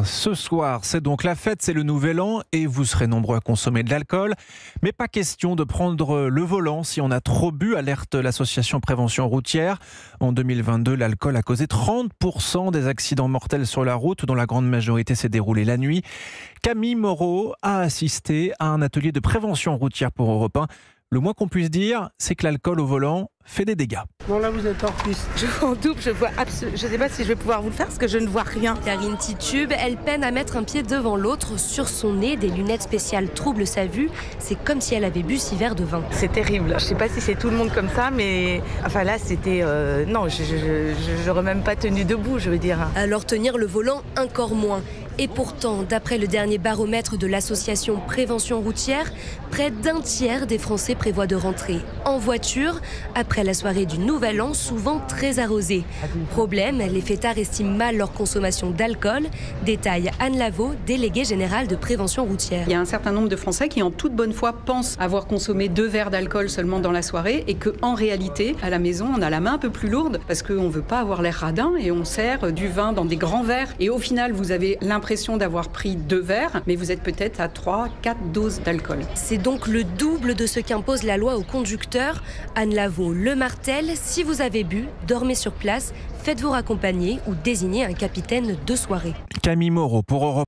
Ce soir, c'est donc la fête, c'est le nouvel an et vous serez nombreux à consommer de l'alcool. Mais pas question de prendre le volant si on a trop bu, alerte l'association Prévention Routière. En 2022, l'alcool a causé 30% des accidents mortels sur la route, dont la grande majorité s'est déroulée la nuit. Camille Moreau a assisté à un atelier de prévention routière pour Europe 1. Le moins qu'on puisse dire, c'est que l'alcool au volant fait des dégâts. Bon là vous êtes hors piste. Je vois en double, je sais pas si je vais pouvoir vous le faire parce que je ne vois rien. Karine titube, elle peine à mettre un pied devant l'autre. Sur son nez, des lunettes spéciales troublent sa vue. C'est comme si elle avait bu 6 verres de vin. C'est terrible. Je sais pas si c'est tout le monde comme ça, mais enfin là c'était non, je n'aurais même pas tenu debout, je veux dire. Alors tenir le volant encore moins. Et pourtant, d'après le dernier baromètre de l'association Prévention Routière, près d'un tiers des Français prévoient de rentrer en voiture après la soirée du Nouvel An, souvent très arrosée. Problème, les fêtards estiment mal leur consommation d'alcool. Détaille Anne Lavaux, déléguée générale de Prévention Routière. Il y a un certain nombre de Français qui, en toute bonne foi, pensent avoir consommé 2 verres d'alcool seulement dans la soirée et qu'en réalité, à la maison, on a la main un peu plus lourde parce qu'on ne veut pas avoir l'air radin et on sert du vin dans des grands verres. Et au final, vous avez l'impression d'avoir pris 2 verres, mais vous êtes peut-être à 3-4 doses d'alcool. C'est donc le double de ce qu'impose la loi aux conducteurs. Anne Lavaux le martèle, si vous avez bu, dormez sur place, faites-vous raccompagner ou désignez un capitaine de soirée. Camille Moreau pour Europe